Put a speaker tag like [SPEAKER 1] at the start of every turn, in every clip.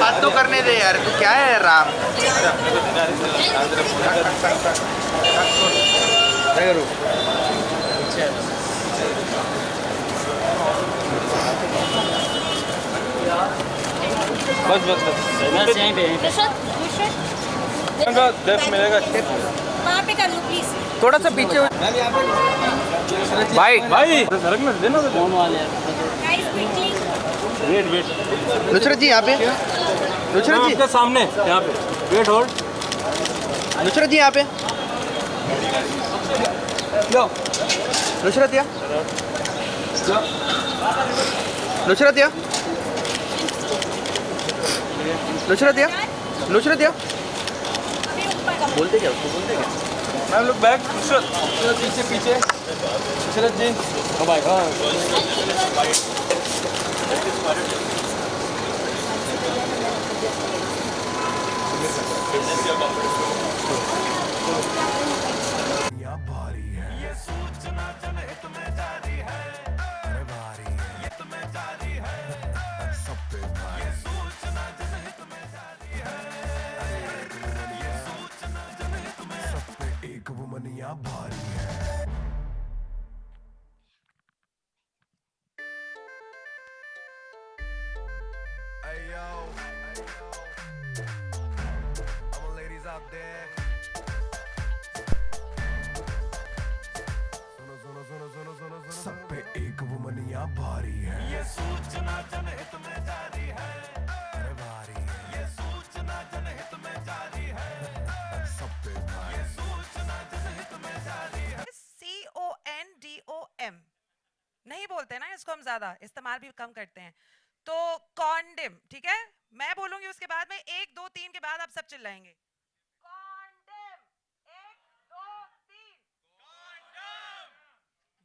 [SPEAKER 1] बात तो करने दे यार, तू क्या है राम? क्या करूँ?
[SPEAKER 2] बस बस बस
[SPEAKER 3] यहीं पे
[SPEAKER 2] डेफ मिलेगा।
[SPEAKER 3] वहाँ पे कर लो प्लीज।
[SPEAKER 1] थोड़ा सा पीछे हो भाई।
[SPEAKER 2] भाई सरक में देना तो
[SPEAKER 3] फोन वाले guys quickly
[SPEAKER 2] wait wait
[SPEAKER 1] Nusrat ji यहाँ पे, नुसरत जी
[SPEAKER 2] आपके सामने यहाँ पे वेट होल्ड।
[SPEAKER 1] नुसरत जी यहाँ पे, लो नुसरत या नुसरत या नुसरत या नुसरत या बोलते क्या उसको, बोलते क्या?
[SPEAKER 2] Ma'am look back. पीछे पीछे नुसरत जी। ओ भाई हाँ
[SPEAKER 4] सब पे एक वुमनिया भारी है, ये सूचना जनहित में जारी है। अरे भारी है, ये सूचना जनहित में जारी है। सब पे भारी, ये सूचना जनहित में जारी है।
[SPEAKER 5] CONDOM नहीं बोलते ना इसको, हम ज्यादा इस्तेमाल भी कम करते हैं। तो कॉन्डम, ठीक है? मैं बोलूंगी उसके बाद में 1 2 3 के बाद आप सब चिल्लाएंगे। कॉन्डम 1 2 3।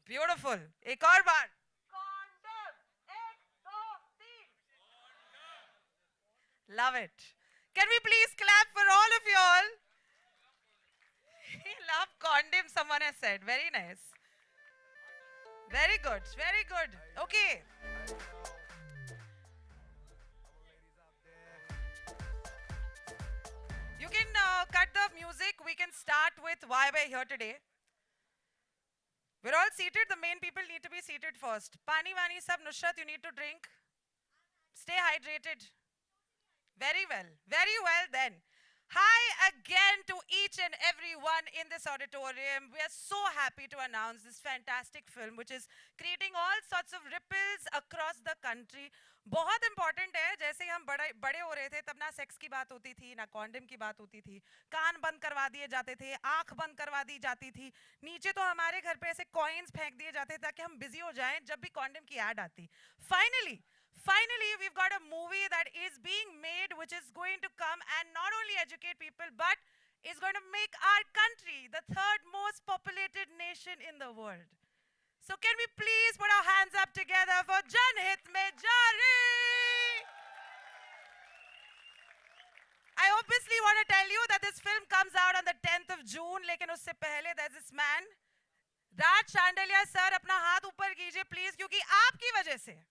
[SPEAKER 5] ब्यूटीफुल। एक और बार। Condom 1 2 3। Love it. Can we please clap for all of you all? Love condom, someone has said. Very nice. Very good. Very good. Okay. You can cut the music. We can start with why we're here today. We're all seated. The main people need to be seated first. Pani wani sab. Nusrat, you need to drink. Stay hydrated. Very well. Very well then. Hi again to each and everyone in this auditorium. We are so happy to announce this fantastic film which is creating all sorts of ripples across the country. बहुत important है, जैसे हम बड़े हो रहे थे तब ना सेक्स की बात होती थी, ना कॉन्डम की बात होती थी, कान बंद करवा दिए जाते थे, आंख बंद करवा दी जाती थी, नीचे तो हमारे घर पे ऐसे कॉइन्स फेंक दिए जाते थे ताकि हम बिजी हो जाएं जब भी कॉन्डम की ऐड आती. Finally, we've got a movie that is being made which is going to come and not only educate people but is going to make our country the 3rd most populated nation in the world. So can we please put our hands up together for Janhit Mein Jari? I obviously want to tell you that this film comes out on the 10th of June, लेकिन उससे पहले there's this man, Raj Chandaliya sir, अपना हाथ ऊपर कीजिए please, क्योंकि आपकी वजह से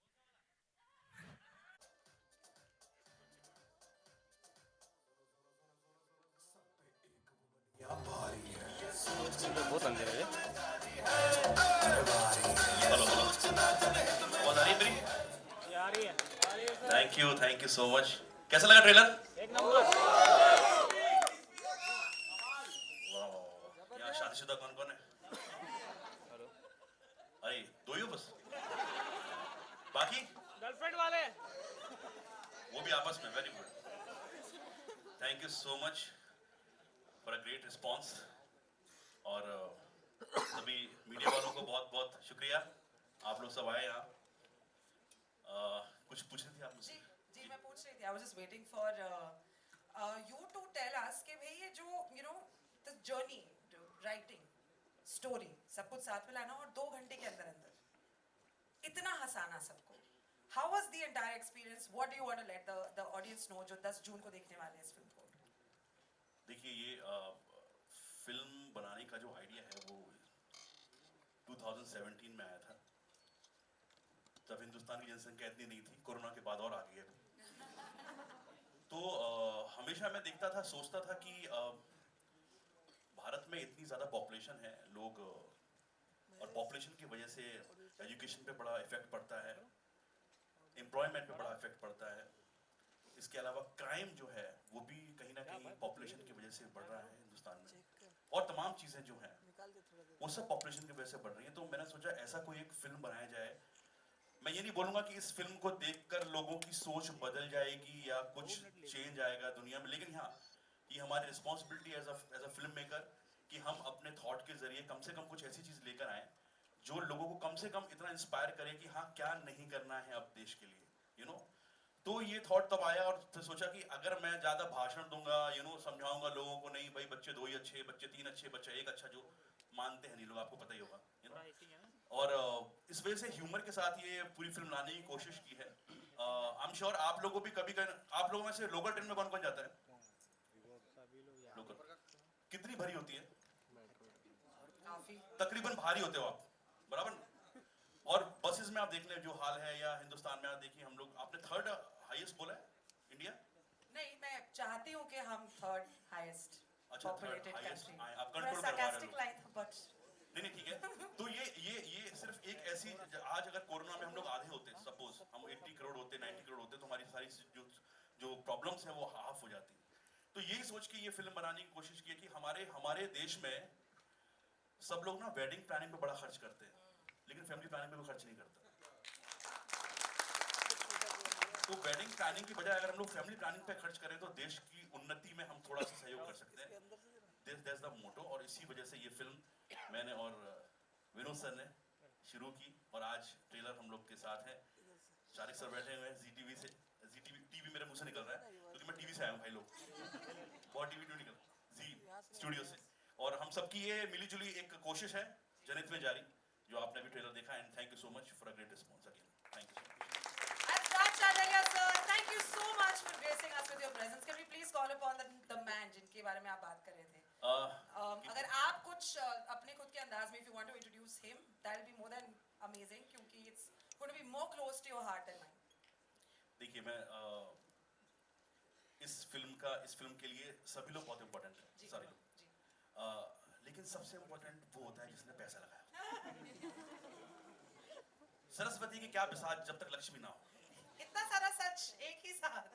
[SPEAKER 2] बहुत अंधेरा है।
[SPEAKER 6] Thank you so much. कैसा लगा ट्रेलर?
[SPEAKER 2] एक नंबर।
[SPEAKER 6] यहाँ शादीशुदा कौन कौन है? अरे 2 ही हो बस? बाकी
[SPEAKER 2] गर्लफ्रेंड वाले
[SPEAKER 6] वो भी आपस में। Very good. Thank you so much for a great response. और सभी मीडिया वालों को बहुत बहुत शुक्रिया, आप लोग सब आए यहाँ। कुछ पूछ रही थी आप मुझसे?
[SPEAKER 5] जी मैं पूछ रही थी, I was just waiting for you to tell us कि भाई ये जो the journey, writing, story, सब कुछ साथ में लाना और 2 घंटे के अंदर इतना हंसाना सबको. How was the entire experience? What do you want to let the audience know जो 10 जून को देखने वाले हैं इस फिल्म को?
[SPEAKER 6] देखिए ये फिल्म बनाने का जो आइडिया है वो 2017 में आया था, जब हिंदुस्तान की जनसंख्या इतनी नहीं थी, कोरोना के बाद और आ गई है। मैं देखता था सोचता था कि भारत में इतनी ज़्यादा पॉपुलेशन है, लोग और पॉपुलेशन की वजह से एजुकेशन पे बड़ा इफेक्ट पड़ता है, एम्प्लॉयमेंट पे बड़ा इफेक्ट पड़ता है। इसके अलावा क्राइम जो है वो भी कहीं ना कहीं पॉपुलेशन की वजह से बढ़ रहा है हिंदुस्तान में, और तमाम चीज़ें जो हैं वो सब पॉपुलेशन की वजह से बढ़ रही हैं। तो मैंने सोचा ऐसा कोई एक फिल्म बनाया जाए। मैं ये नहीं बोलूँगा कि इस फिल्म को देखकर लोगों की सोच बदल जाएगी या कुछ चेंज आएगा दुनिया में, लेकिन हाँ, ये हमारी responsibility as a film maker कि हम अपने थॉट के जरिए कम से कम कुछ ऐसी चीज़ लेकर आए जो लोगों को कम से कम इतना इंस्पायर करे कि हाँ, क्या नहीं करना है अब देश के लिए, यू नो। तो ये थॉट तब आया और फिर सोचा कि अगर मैं ज़्यादा भाषण दूंगा, समझाऊंगा लोगों को, नहीं भाई बच्चे 2 ही अच्छे, बच्चे 3 अच्छे, बच्चा 1 अच्छा, जो मानते हैं नहीं लोग, आपको पता ही होगा, और इस वजह से ह्यूमर के साथ ये पूरी फिल्म लाने की कोशिश की है। आई एम श्योर आप लोगों को भी कभी आप लोगों में से लोकल ट्रेन में कौन कौन जाता है? लोकल कितनी भरी होती है?
[SPEAKER 5] काफी
[SPEAKER 6] तकरीबन भारी होते हो आप, बराबर। और बसेस में आप देख लें जो हाल है, या हिंदुस्तान में आप देखिए, हम लोग, आपने 3rd हाईएस्ट बोला है इंडिया?
[SPEAKER 5] नहीं, मैं चाहती हूँ कि हम 3rd हाईएस्ट
[SPEAKER 6] अच्छा,
[SPEAKER 5] पॉपुलेटेड
[SPEAKER 6] 3rd हाईएस्ट
[SPEAKER 5] कंट्री।
[SPEAKER 6] आप
[SPEAKER 5] थोड़ा
[SPEAKER 6] कंट्रोल करवा रहे
[SPEAKER 5] sarcastic
[SPEAKER 6] हो।
[SPEAKER 5] line था, but
[SPEAKER 6] नहीं ठीक है। तो ये सिर्फ एक ऐसी, आज अगर कोरोना में हम लोग आधे होते, सपोज हम 80 करोड़ होते, 90 करोड़ होते, तो हमारी सारी जो प्रॉब्लम्स है वो हाफ हो जाती। तो यही सोच के ये फिल्म बनाने की कोशिश की कि हमारे देश में सब लोग ना वेडिंग प्लानिंग पे बड़ा खर्च करते हैं, लेकिन फैमिली प्लानिंग पे कोई खर्च नहीं करता। तो वेडिंग प्लानिंग की बजाय अगर हम लोग फैमिली प्लानिंग पे खर्च करें तो देश की उन्नति में हम थोड़ा सा सहयोग कर सकते हैं। दैट्स द मोटो, और इसी वजह से ये फिल्म मैंने और विनोद सर ने शुरू की, और आज ट्रेलर हम लोग के साथ है। शारिक सर बैठे हुए हैं ZTV से, टीवी मेरे मुंह से निकल रहा है क्योंकि मैं टीवी से आया हूँ भाई लोग, बहुत टीवी क्यों निकल, जी स्टूडियो से। और हम सबकी ये मिली जुली एक कोशिश है जनहित में जारी, जो आपने भी ट्रेलर देखा, and thank you so much for a great response again, thank you so much.
[SPEAKER 5] Raj Chadaria sir, thank you so much for gracing us with your presence. Can we please call upon the man जिनके बारे में आप बात कर रहे थे? अगर आप कुछ अपने खुद के अंदाज में, if you want to introduce him, that will be more than amazing, क्योंकि it's going to be more close to your heart and mind.
[SPEAKER 6] देखिए, मैं इस फिल्म के लिए सभी लोग बहुत इम्पोर्टेंट हैं, सारे लोग, लेकिन सबसे इम्पोर्टेंट वो होता है जिसने पैसा लगाया। सरस्वती की क्या बिसात जब तक लक्ष्मी ना हो।
[SPEAKER 5] इतना सारा सच एक ही साथ।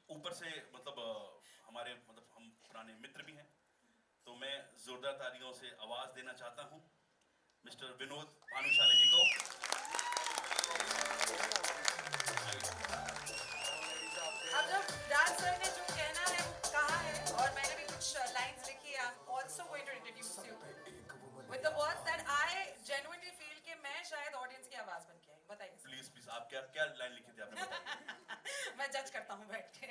[SPEAKER 6] ऊपर से मतलब हम पुराने मित्र भी हैं, तो मैं जोरदार तालियों से आवाज देना चाहता हूं मिस्टर विनोद भानुशाली जी को।
[SPEAKER 5] अब जब राज सर ने जो कहना है वो कहा है, और मैंने भी कुछ लाइंस लिखी है, I'm also going to introduce you with the words that I genuinely feel कि मैं शायद ऑडियंस की आवाज बन के आई। बताइए
[SPEAKER 6] प्लीज आप क्या लाइन लिखी थी आपने, बताइए।
[SPEAKER 5] मैं जज करता हूँ बैठ के।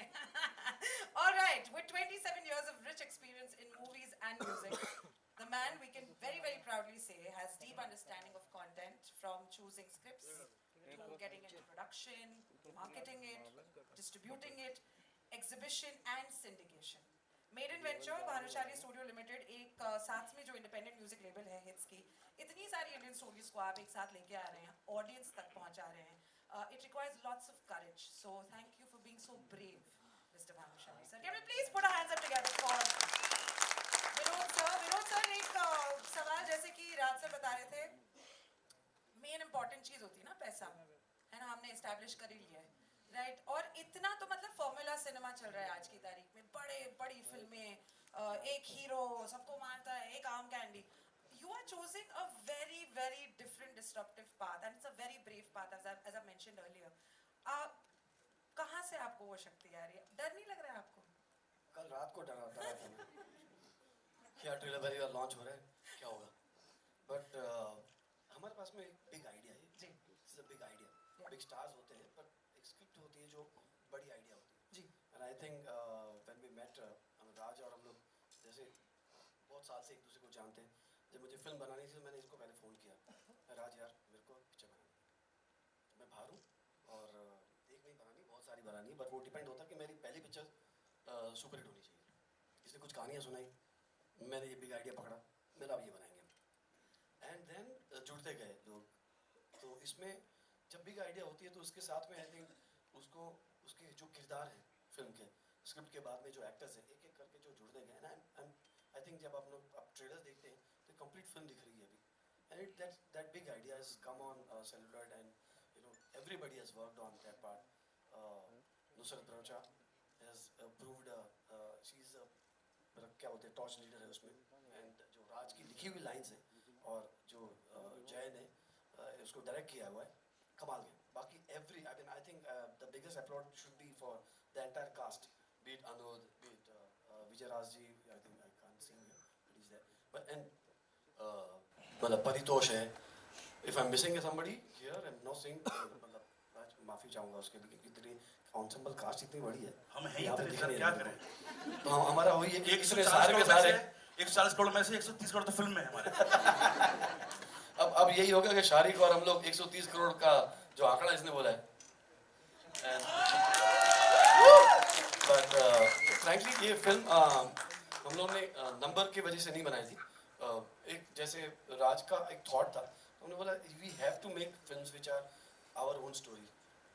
[SPEAKER 5] All right, with 27 years of rich experience in movies and music, the man, we can very, very proudly say, has deep understanding of content, from choosing scripts to getting into production, marketing it, distributing it, exhibition and syndication. Made in venture Bhanushali studio limited एक साथ में जो independent music label है hits की, इतनी सारी Indian stories को आप एक साथ लेके आ रहे हैं, ऑडियंस तक पहुंचा रहे हैं। It requires lots of courage, so thank you for being so brave mister Bhanushali sir. Can we please put our hands up together for Vinod sir. Vinod sir, एक सवाल, जैसे कि राज सर बता रहे थे, मेन इंपॉर्टेंट चीज होती है ना पैसा, है ना, हमने एस्टैब्लिश कर ही लिया है, राइट। और इतना तो मतलब फॉर्मूला सिनेमा चल रहा है आज की तारीख में, बड़ी फिल्में, एक हीरो सबको मारता है, एक आम candy. You are choosing a very, very different disruptive path, and it's a very brave path, as I mentioned earlier. कहाँ से आपको वो शक्ति आ रही है? डर नहीं लग रहा है आपको?
[SPEAKER 2] कल रात को डरा था मैं, क्या ट्रेलर पहली बार लॉन्च हो रहा है, क्या होगा, बट हमारे पास में एक बिग आइडिया है जी, it's a big idea, big stars होते हैं, पर एक स्क्रिप्ट होती है जो बड़ी आइडिया होती है जी। And I think when we met, Raj और हम लोग जैसे बहुत साल से एक दूसरे को जानते हैं, जब मुझे फिल्म बनानी थी मैंने इसको पहले फ़ोन किया, राज यार मेरे को पिक्चर बनानी, मैं बाहर हूँ और एक नहीं बनानी, बहुत सारी बनानी, बट वो डिपेंड होता है कि मेरी पहली पिक्चर सुपर हिट होनी चाहिए। इसने कुछ कहानियाँ सुनाई, मैंने ये बिग आइडिया पकड़ा, मैंने अब ये बनाएंगे, एंड देन जुड़ते गए लोग। तो इसमें जब बिग आइडिया होती है तो उसके साथ में आई थिंक उसको उसके जो किरदार हैं फिल्म के स्क्रिप्ट के बाद में जो एक्टर्स हैं एक एक करके जो जुड़ने गए ना, आई थिंक जब आप लोग आप ट्रेलर देखते हैं तो कंप्लीट फिल्म दिख रही है अभी, and that big idea has come on celluloid, and you know everybody has worked on that part. Nusrat Bharocha has proved she's a क्या बोलते हैं टॉर्च लीडर है उसमें, एंड जो राज की लिखी हुई लाइंस हैं और जो जय ने उसको डायरेक्ट किया हुआ है, कमाल के. बाकी every I think the biggest applaud should be for the entire cast, be it Anuj, be it Vijay Raj ji, I think I can't see him, but he's there, but and मतलब परितोष है. If I'm missing somebody here, I'm not saying मतलब आज माफी चाहूँगा उसके लिए, इतनी ensemble cast इतनी बड़ी है,
[SPEAKER 6] हम हैं
[SPEAKER 2] यहाँ पे
[SPEAKER 6] इतने
[SPEAKER 2] दिख
[SPEAKER 6] सर,
[SPEAKER 2] नहीं
[SPEAKER 6] क्या
[SPEAKER 2] रहे
[SPEAKER 6] करें?
[SPEAKER 2] तो हमारा वही है कि इतने
[SPEAKER 6] 140
[SPEAKER 2] सारे के
[SPEAKER 6] करोड़ में
[SPEAKER 2] सारे.
[SPEAKER 6] से 140 करोड़ में से 130 करोड़ तो फिल्म में है हमारे.
[SPEAKER 2] अब यही होगा कि शारिक और हम लोग 130 करोड़ का जो आंकड़ा इसने बोला है, बट फ्रैंकली ये फिल्म हम लोग ने नंबर की वजह से नहीं बनाई थी. एक जैसे राज का एक थॉट था, तो हमने बोला we have to make films which are our own story.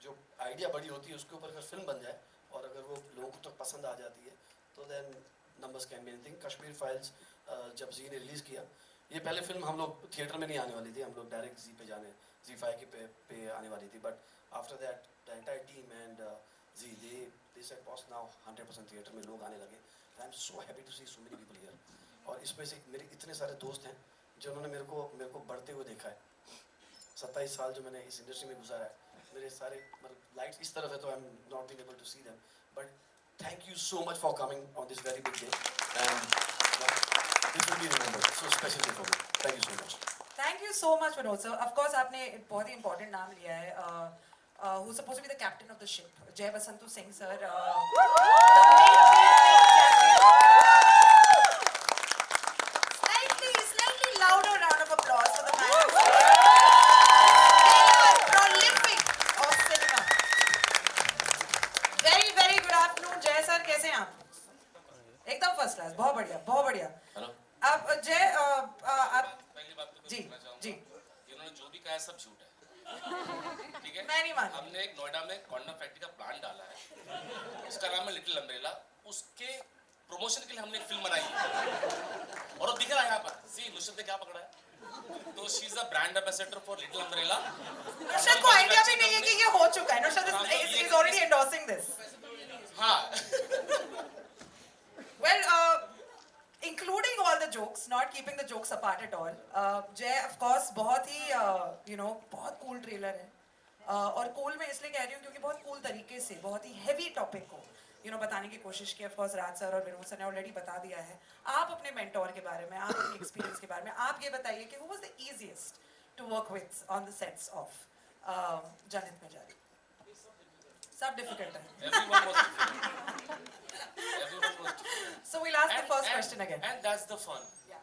[SPEAKER 2] जो आइडिया बड़ी होती है उसके ऊपर अगर फिल्म बन जाए और अगर वो लोगों को तक पसंद आ जाती है तो then numbers can be anything. Kashmir files जब जी ने रिलीज़ किया, ये पहले फिल्म हम लोग थिएटर में नहीं आने वाली थी, हम लोग डायरेक्ट जी पे जाने Z5 के पे आने वाली थी, but after that the entire team and Zee they said boss now 100% theatre में लोग आने लगे. I am so happy to see so many people here. और इसमें से मेरे इतने सारे दोस्त हैं जिन्होंने मेरे को बढ़ते हुए देखा है. 27 साल जो मैंने इस इंडस्ट्री में गुजारा है, मेरे सारे मतलब लाइट्स इस तरफ है तो I am not being able to see them, but thank you so much for coming on this very big day, and this will be remembered so specially for me. Thank you so much.
[SPEAKER 5] Thank you so much, Vinod sir. Of course, आपने एक बहुत ही important नाम लिया है. Who's supposed to be the captain of the ship? Jai Basantu Singh sir. Slightly louder round of applause for the man. They are prolific of cinema. Very good afternoon, Jai sir. कैसे हैं आप? एकदम first class. बहुत बढ़िया.
[SPEAKER 2] Hello.
[SPEAKER 5] अब जय आप
[SPEAKER 7] पहली बात तो
[SPEAKER 5] जी,
[SPEAKER 7] कहना चाहूंगा,
[SPEAKER 5] जी.
[SPEAKER 7] इन्होंने जो भी कहा है सब झूठ है. ठीक है,
[SPEAKER 5] मैं नहीं मानती.
[SPEAKER 7] हमने एक नोएडा में कॉन्डम फैक्ट्री का प्लांट डाला है, उसका नाम है लिटिल अम्ब्रेला. उसके प्रमोशन के लिए हमने एक फिल्म बनाई है और वो दिख रहा है यहाँ पर. सी नुसरत ने क्या पकड़ा है, तो she is the brand ambassador for little umbrella.
[SPEAKER 5] Nusrat को आइडिया भी नहीं है कि ये हो चुका है. Nusrat is already endorsing this.
[SPEAKER 7] हाँ.
[SPEAKER 5] Well, including all the jokes, not keeping the jokes apart at all. Jay, of course, बहुत ही बहुत cool trailer है. और cool मैं इसलिए कह रही हूँ क्योंकि बहुत cool तरीके से बहुत ही heavy topic को बताने की कोशिश की. Of course, राज सर और विनोद सर ने already बता दिया है. आप अपने mentor के बारे में, आप अपने experience के बारे में, आप ये बताइए कि who was the easiest to work with on the sets of जनहित में जारी. सब difficult है.
[SPEAKER 7] Everyone was different. Everyone was different.
[SPEAKER 5] So we'll ask the first question again.
[SPEAKER 7] And that's the fun.
[SPEAKER 5] Yeah.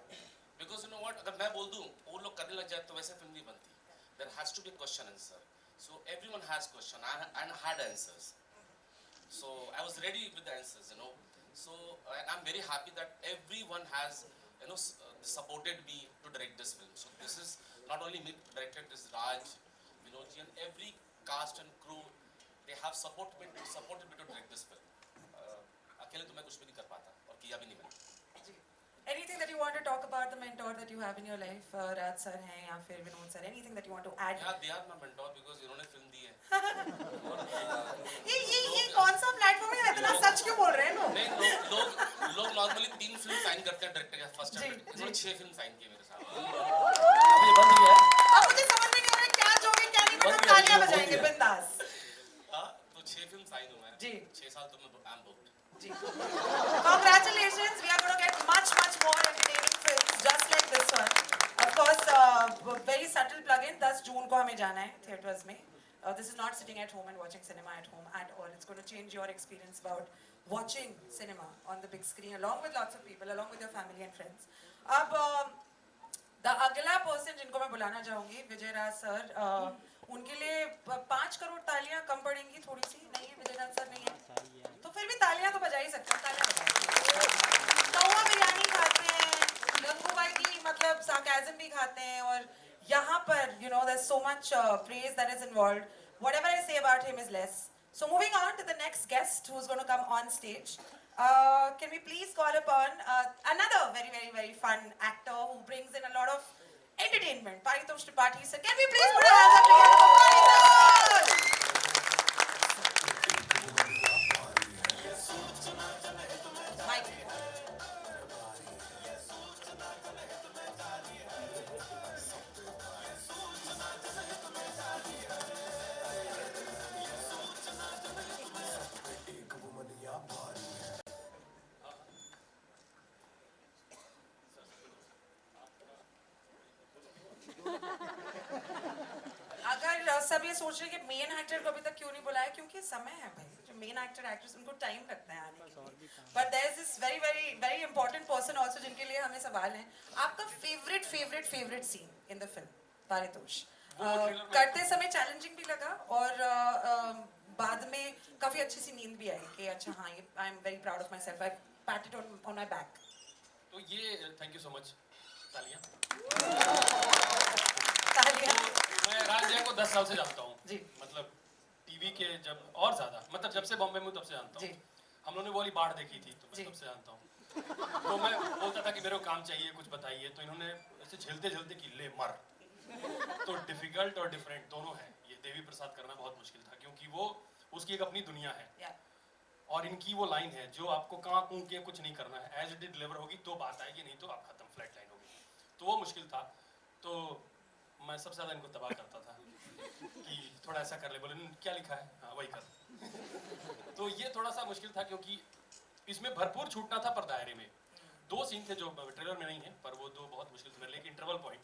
[SPEAKER 7] Because you know what, अगर मैं बोल दूं वो लोग करने लग जाए तो वैसे फिल्म नहीं बनती. There has to be question answer. So everyone has question and had answers. So I was ready with the answers, So I'm very happy that everyone has, supported me to direct this film. So this is not only me directed, this is Raj, Vinodji, and every cast and crew. They have supported me to direct this film. अकेले तो मैं कुछ भी नहीं कर पाता और किया भी नहीं मैंने.
[SPEAKER 5] Anything that you want to talk about the mentor that you have in your life, Raj sir हैं या फिर Vinod sir, anything that you want to add?
[SPEAKER 7] Yeah, they are my mentor because इन्होंने फिल्म दी है.
[SPEAKER 5] ये कौन सा platform है? इतना सच क्यों बोल रहे हैं लोग?
[SPEAKER 7] नहीं, लोग नॉर्मली 3 फिल्म साइन करते हैं डायरेक्टर का फर्स्ट टाइम. इन्होंने 6 फिल्म साइन की मेरे साथ.
[SPEAKER 2] अब ये बंद गया है.
[SPEAKER 5] अब मुझे समझ में नहीं आ रहा क्या जोगे क्या नहीं, मतलब तालियां बजाएंगे बिंदास.
[SPEAKER 7] हाँ, तो 6 फिल्म साइन हुआ है.
[SPEAKER 5] जी.
[SPEAKER 7] 6 साल तो मैं I'm booked.
[SPEAKER 5] Ji. Congratulations, we are going to get much more entertaining films just like this one. Of course, very subtle plug-in. 10 जून को हमें जाना है theaters में. This is not sitting at home and watching cinema at home at all. It's going to change your experience about watching cinema on the big screen along with lots of people, along with your family and friends. अब the अगला person जिनको मैं बुलाना चाहूँगी, विजय राज sir, उनके लिए 5 करोड़ तालियां कम पड़ेंगी थोड़ी सी. नहीं है विजय राज सर, नहीं है तो फिर भी तालियां तो बजा ही सकते हैं. तालियां बजाएं. कौवा बिरयानी खाते हैं, गंगूबाई की मतलब sarcasm भी खाते हैं, और यहाँ पर there's so much praise that is involved. Whatever I say about him is less. So moving on to the next guest who's going to come on stage. Can we please call upon another very, very, very fun actor who brings in a lot of entertainment, Paritosh Tripathi sir. Can we please put our hands up together for Paritosh? Mike.
[SPEAKER 4] एक woman या भारी है
[SPEAKER 5] अगर सब ये सोच रहे हैं कि मेन एक्टर को अभी तक क्यों नहीं बुलाया, क्योंकि समय है भाई, जो मेन एक्टर एक्ट्रेस उनको टाइम लगता है आने के लिए. But there is this very very very important person also जिनके लिए हमें सवाल है. आपका favourite scene in the film Paritosh? करते समय चैलेंजिंग भी लगा और बाद में काफी अच्छी सी नींद भी आई कि अच्छा हाँ ये I am very proud of my self, I पैटेड on my back.
[SPEAKER 8] तो ये थैंक यू सो मच तालियां.
[SPEAKER 5] तालियां.
[SPEAKER 8] मैं राज जैन को 10 साल से जानता हूँ
[SPEAKER 5] जी.
[SPEAKER 8] मतलब टीवी के जब और ज्यादा मतलब जब से बॉम्बे में हूँ तब से जानता
[SPEAKER 5] जी.
[SPEAKER 8] हूँ. हम लोगों ने वो वाली बाढ़ देखी थी तो
[SPEAKER 5] जी.
[SPEAKER 8] मैं तब से जानता हूँ. तो मैं बोलता था कि मेरे को काम चाहिए कुछ बताइए, तो इन्होंने ऐसे झेलते झेलते कि ले मर. तो डिफिकल्ट और डिफरेंट दोनों है. ये देवी प्रसाद करना बहुत मुश्किल था क्योंकि वो उसकी एक अपनी दुनिया है.
[SPEAKER 5] Yeah.
[SPEAKER 8] और इनकी वो लाइन है जो आपको कहाँ कूं के कुछ नहीं करना है, एज इट डिलीवर होगी तो बात आएगी, नहीं तो आप खत्म, फ्लैट लाइन होगी. तो वो मुश्किल था. तो मैं सबसे ज़्यादा इनको तबाह करता था कि थोड़ा ऐसा कर ले, बोले क्या लिखा है हाँ वही कर. तो ये थोड़ा सा मुश्किल था क्योंकि इसमें भरपूर छूटना था पर दायरे में. 2 सीन थे जो ट्रेलर में नहीं है पर वो 2 बहुत मुश्किल थे मेरे लिए. एक इंटरवल पॉइंट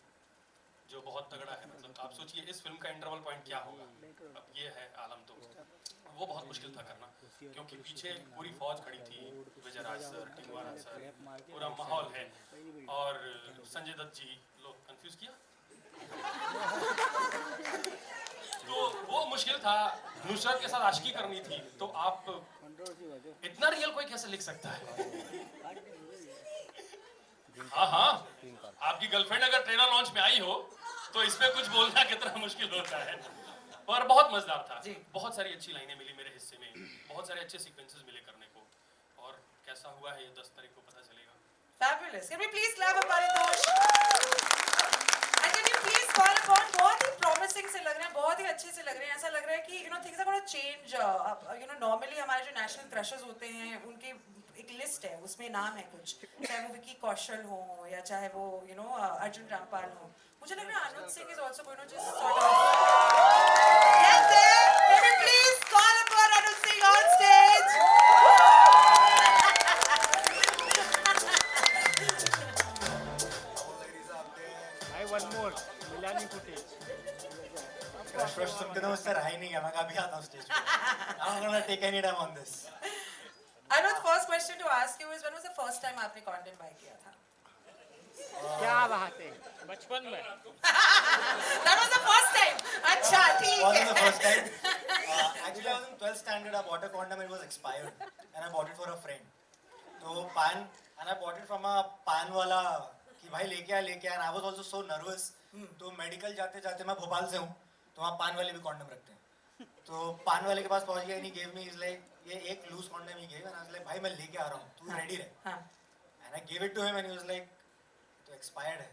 [SPEAKER 8] जो बहुत तगड़ा है, मतलब आप सोचिए इस फिल्म का इंटरवल पॉइंट क्या होगा. अब ये है आलम, तो वो बहुत मुश्किल था करना क्योंकि पीछे पूरी फौज खड़ी थी, विजय राज सर, टिंगवारा सर, पूरा माहौल है. और संजय दत्त जी, लोग कंफ्यूज किया. तो वो मुश्किल था. नुसरत के साथ आशिकी करनी थी, तो आप इतना रियल कोई कैसे लिख सकता है. हाँ हाँ, आपकी गर्लफ्रेंड अगर ट्रेलर लॉन्च में आई हो तो इसमें कुछ बोलना कितना मुश्किल होता है. पर बहुत मजेदार था. बहुत सारी अच्छी लाइनें मिली मेरे हिस्से में, बहुत सारे अच्छे सीक्वेंसेस मिले करने को. और कैसा हुआ है ये 10 तारीख को पता चलेगा.
[SPEAKER 5] Fabulous. Can we please clap for Paritosh? And can you please call upon, बहुत ही promising से लग रहे हैं, बहुत ही अच्छे से लग रहे हैं. ऐसा लग रहा है कि things are going to change. Normally हमारे जो national crushes होते हैं उनकी एक लिस्ट है, उसमें नाम है कुछ, चाहे वो विकी कौशल हो या चाहे वो अर्जुन रामपाल हो. मुझे लग रहा है अनुज Singh is also going to just sort of get there. Can we please call upon Anuj Singh on stage?
[SPEAKER 9] one more Milani footage.
[SPEAKER 10] Crush सुन के तो मुझसे रहा ही नहीं गया. मैं कभी आता हूँ स्टेज पे. I'm not gonna take any time on this.
[SPEAKER 5] Anuj, first question to ask you is when was the first time आपने content buy किया था?
[SPEAKER 9] क्या बात है, बचपन में.
[SPEAKER 5] That was the first time. अच्छा ठीक है.
[SPEAKER 10] Wasn't the first time. Actually, I was in 12th standard. I bought a condom. It was expired, and I bought it for a friend. तो pan, and I bought it from a pan वाला कि भाई लेके आ. And I was also so nervous. तो medical जाते जाते, मैं भोपाल से हूँ, तो वहाँ पान वाले भी कॉन्डम रखते हैं. तो पान वाले के पास पहुँच गया. नहीं gave me is like ये एक लूज कॉन्डम ही gave. And I was like भाई मैं लेके आ रहा हूँ, तू रेडी रहे. And I gave it to him and he was like तो expired है.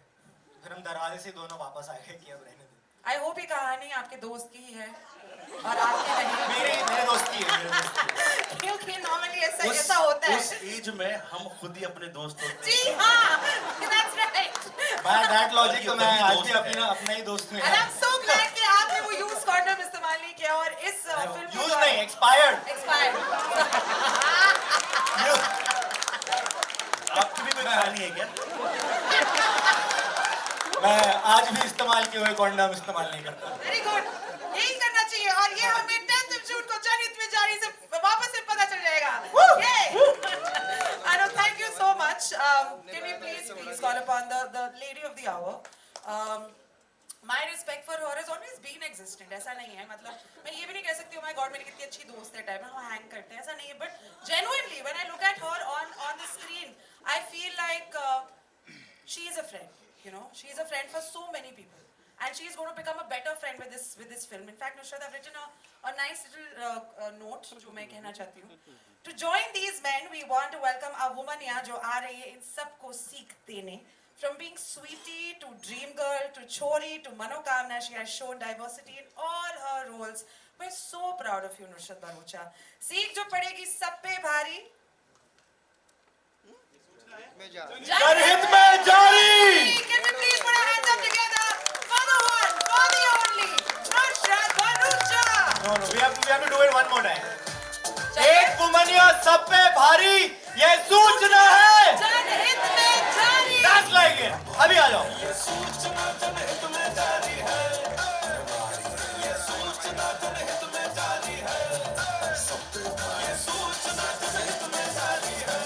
[SPEAKER 10] तो फिर हम दरवाजे से दोनों वापस आ गए कि अब रहने दे.
[SPEAKER 5] I hope ये कहानी आपके दोस्त की ही है और आपकी नहीं.
[SPEAKER 10] मेरे दोस्त की है.
[SPEAKER 5] क्योंकि normally ऐसा होता है.
[SPEAKER 6] उस एज में हम खुद ही अपने दोस्त होते हैं.
[SPEAKER 5] जी हाँ, that's right.
[SPEAKER 10] By that logic तो मैं आज भी अपना ही दोस्त हूँ.
[SPEAKER 5] And I'm so glad कि आपने वो used condom इस्तेमाल नहीं किया और इस फिल्म में
[SPEAKER 10] यूज नहीं, expired.
[SPEAKER 6] आपकी भी कोई कहानी है क्या?
[SPEAKER 10] मैं आज भी इस्तेमाल किए हुए कॉन्डम इस्तेमाल नहीं करता.
[SPEAKER 5] Very good. यही करना चाहिए और ये हमें 10th जून को जनहित में जारी से वापस से पता चल जाएगा. Anu, thank you so much. Can we please call upon the lady of the hour? My respect for her has always been existent. ऐसा नहीं है, मतलब मैं ये भी नहीं कह सकती oh my God मेरी कितनी अच्छी दोस्त है टाइप में हम हैंग करते हैं, ऐसा नहीं है. But genuinely when I look at her on the screen, I feel like she is a friend. She is a friend for so many people. and she's going to become a better friend with this film. In fact, Nusrat, I've written a nice little note जो मैं कहना चाहती हूँ. To join these men, we want to welcome a woman यहाँ जो आ रही है इन सबको सीख देने. From being sweetie to dream girl to chori to manokamna, she has shown diversity in all her roles. We're so proud of you, Nusrat Bharucha. सीख जो पड़ेगी सब पे भारी.
[SPEAKER 10] जनहित में जारी.
[SPEAKER 5] Can we please put our hands up together for the one, for the only, Nusrat Bharucha.
[SPEAKER 10] No, we have to do it one more time. एक वुमनिया सब पे भारी, ये सूचना है.
[SPEAKER 5] जनहित में जारी.
[SPEAKER 10] That's like it. अभी आ जाओ.
[SPEAKER 4] ये सूचना जनहित में जारी है. ये सूचना जनहित में जारी है. सब पे भारी. ये सूचना जनहित में जारी है.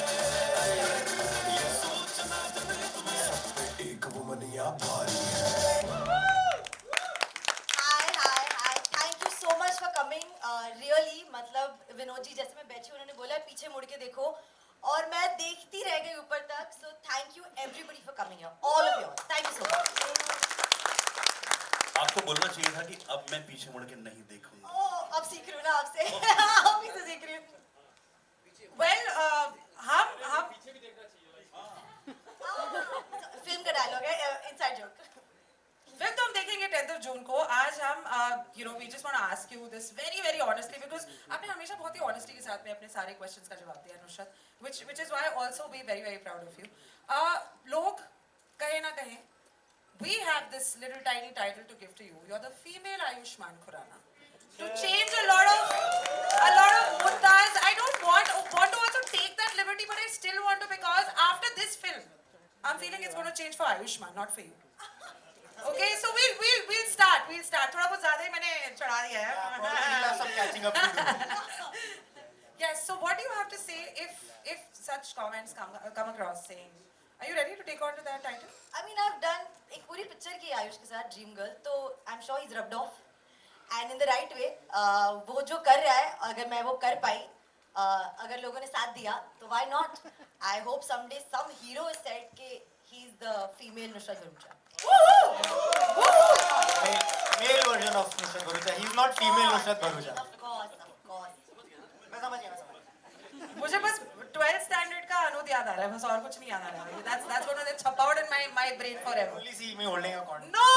[SPEAKER 4] ये सूचना जनहित में सब पे एक वुमनिया भारी है.
[SPEAKER 11] Hi. Thank you so much for coming. Really, मतलब विनोद जी जैसे मैं बैठी उन्होंने बोला पीछे मुड़ के देखो और मैं देखती रह गई ऊपर तक. So thank you everybody for coming here. All of you. Thank you so much.
[SPEAKER 6] आपको बोलना चाहिए था कि अब मैं पीछे मुड़ के नहीं देखूंगा.
[SPEAKER 11] Oh, अब सीख रही हूँ ना आपसे. आप ही से सीख रही हूँ.
[SPEAKER 5] Well, हम
[SPEAKER 11] फिल्म का डायलॉग है इनसाइड जोक.
[SPEAKER 5] फिल्म तो हम देखेंगे 10th जून को. आज हम we just want to ask you this very very honestly because आपने हमेशा बहुत ही honesty के साथ में अपने सारे questions का जवाब दिया Nusrat, which is why also we very very proud of you. लोग कहे ना कहे, we have this little tiny title to give to you. You're the female Ayushmann Khurrana. To change a lot of muddas, I don't want to also take that liberty, but I still want to because after this film, I'm feeling it's going to change for Ayushmann, not for you. Okay, so we'll start. थोड़ा बहुत ज़्यादा ही मैंने चढ़ा दिया है.
[SPEAKER 10] We'll have some catching up to do.
[SPEAKER 5] Yes. So what do you have to say if such comments come across saying, are you ready to take on to that title?
[SPEAKER 11] I mean, I've done एक पूरी picture की आयुष के साथ dream girl, तो I'm sure he's rubbed off and in the right way. वो जो कर रहा है अगर मैं वो कर पाई, अगर लोगों ने साथ दिया तो why not? I hope someday some hero is said कि he's the female Nusrat Bharucha.
[SPEAKER 10] Male version of Nusrat Bharucha. He's not female Nusrat Bharucha.
[SPEAKER 11] Of course. मैं समझ गया.
[SPEAKER 5] मुझे बस 12th standard का अनुद याद आ रहा है, बस और कुछ नहीं याद आ रहा है. That's going to chop out in my brain forever.
[SPEAKER 10] Only see me holding a condom.
[SPEAKER 5] No,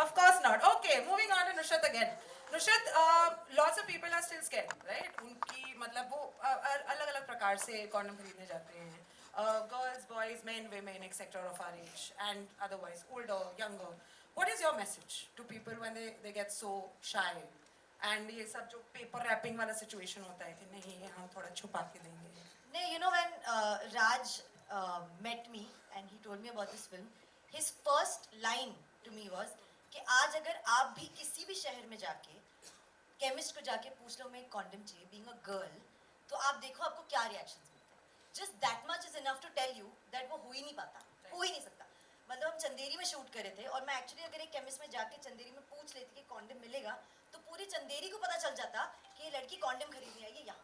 [SPEAKER 5] of course not. Okay, moving on to Nusrat again. Nusrat, lots of people are still scared, right? उनकी मतलब वो अलग-अलग प्रकार से condom खरीदने जाते हैं. Girls, boys, men, women, etc. of our age and otherwise, older, younger. What is your message to people when they get so shy? And ये सब जो paper wrapping वाला situation होता है कि नहीं हम थोड़ा छुपा के देंगे.
[SPEAKER 11] No, you know when Raj met me and he told me about this film, his first line to me was कि आज अगर आप भी किसी भी शहर में जाके chemist को जाके पूछ लो मैं condom चाहिए, being a girl, तो आप देखो आपको क्या reactions मिलते हैं. Just that much is enough to tell you that वो हो ही नहीं पाता, हो ही नहीं सकता. मतलब हम चंदेरी में शूट करे थे और मैं एक्चुअली अगर एक केमिस्ट में जाके चंदेरी में पूछ लेती कि कॉन्डम मिलेगा तो पूरी चंदेरी को पता चल जाता कि ये लड़की कॉन्डम खरीदने आई है यहाँ.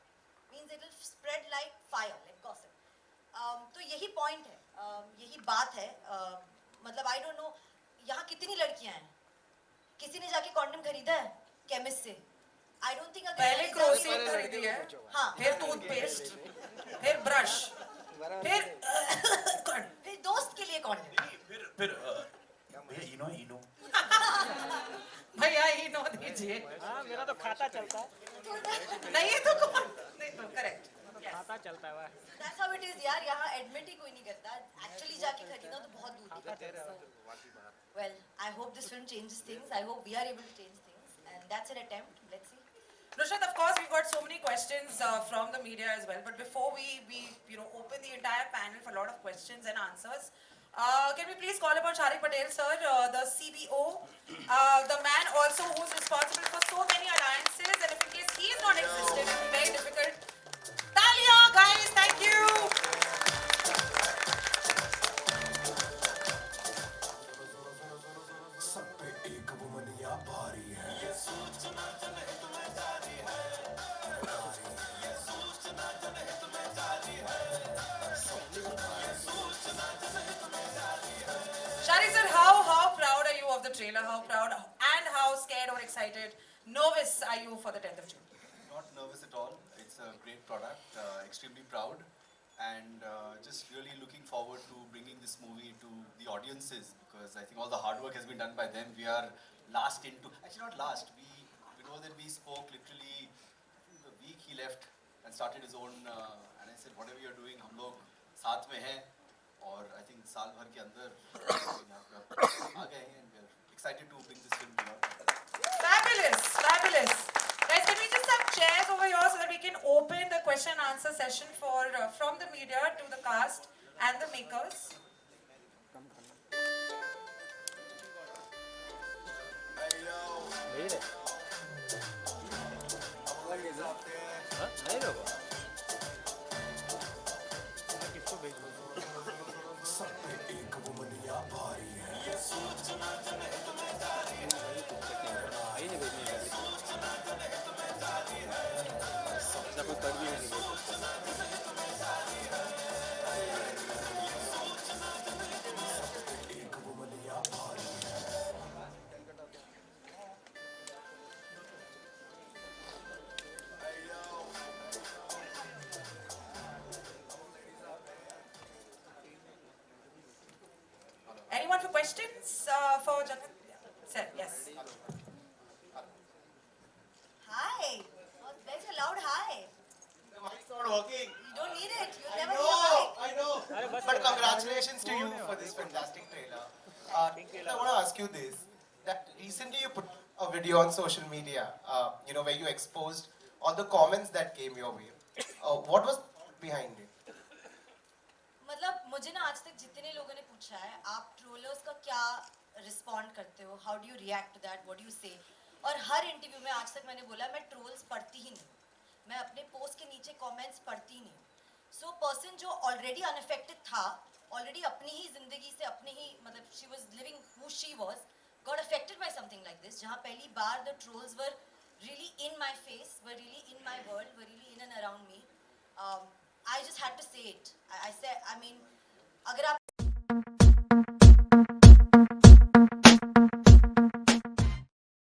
[SPEAKER 11] Means it will spread like fire, like gossip. तो यही पॉइंट है, यही बात है. मतलब आई डोंट नो यहाँ कितनी लड़कियाँ हैं, किसी ने जाके कॉन्डम खरीदा है केमिस्ट से? I don't think.
[SPEAKER 5] पहले क्रोसिन खरीदी है,
[SPEAKER 11] हाँ,
[SPEAKER 5] फिर टूथपेस्ट, फिर ब्रश, फिर
[SPEAKER 11] दोस्त के लिए कॉन्डम,
[SPEAKER 6] फिर भैया इनो
[SPEAKER 5] भैया इनो दीजिए.
[SPEAKER 9] हाँ, मेरा तो खाता चलता है.
[SPEAKER 5] नहीं तो कौन? नहीं तो करेक्ट.
[SPEAKER 9] खाता चलता है.
[SPEAKER 11] That's how it is यार. यहाँ एडमिट ही कोई नहीं करता. एक्चुअली जाके खरीदना तो बहुत दूर की बात है. Well, I hope this film changes things. I hope we are able to change things, and that's an attempt. Let's see.
[SPEAKER 5] Nusrat, of course, we've got so many questions from the media as well. But before we open the entire panel for a lot of questions and answers, can we please call upon Sharik Patel, sir, the CBO, the man also who's responsible for so many alliances, and if in case he is not existed, it will be very difficult. Talia, guys, thank you.
[SPEAKER 4] सब पे एक वुमनिया भारी है. ये सूचना जनहित में जारी है. ये सूचना जनहित में जारी है.
[SPEAKER 5] Sharik sir, how proud are you of the the trailer? How proud and how scared or excited, nervous are you for the 10th of June?
[SPEAKER 2] Not nervous at all. It's a great product. Extremely proud, and just really looking forward to bringing this movie to the audiences, because I think all the hard work has been done by them. We are actually not last. We know that we spoke literally the week he left and started his own. And I said, whatever you're doing, हम लोग साथ में हैं. और I think साल भर के अंदर यहाँ पे आ गए हैं, and we're excited to bring this film to you.
[SPEAKER 5] Fabulous, fabulous. Guys, can we just have chairs over here so that we can open the question and answer session for from the media to the cast and the makers?
[SPEAKER 1] नहीं लोगों
[SPEAKER 4] सब पे एक वो मनिया भारी है ये सूचना जनहित में जारी है
[SPEAKER 1] आई नहीं भेजने का
[SPEAKER 4] सूचना जनहित में जारी है
[SPEAKER 1] ऐसा कोई कर भी नहीं बोल सकता
[SPEAKER 4] सब पे एक वो मनिया भारी है
[SPEAKER 5] Anyone for questions for Jagat? Sir, yes.
[SPEAKER 11] Hi. Oh, there's a loud hi.
[SPEAKER 10] The mic's not working.
[SPEAKER 11] You don't need it. You'll never hear hi.
[SPEAKER 10] I know. But congratulations to you for this fantastic trailer. I want to ask you this. That recently you put a video on social media, where you exposed all the comments that came your way. What was behind it?
[SPEAKER 11] मतलब मुझे ना आज तक जितने लोगों ने पूछा है आप ट्रोलर्स का क्या रिस्पॉन्ड करते हो, how do you react to that, what do you say, और हर इंटरव्यू में आज तक मैंने बोला मैं ट्रोल्स पढ़ती ही नहीं, मैं अपने पोस्ट के नीचे कमेंट्स पढ़ती ही नहीं. सो पर्सन जो ऑलरेडी अनअफेक्टेड था, ऑलरेडी अपनी ही जिंदगी से अपनी ही मतलब she was living who she was, got affected by something like this, जहाँ पहली बार the trolls were really in my face, were really in my world, were really in and around me. I just had to say it. I said, I mean, अगर आप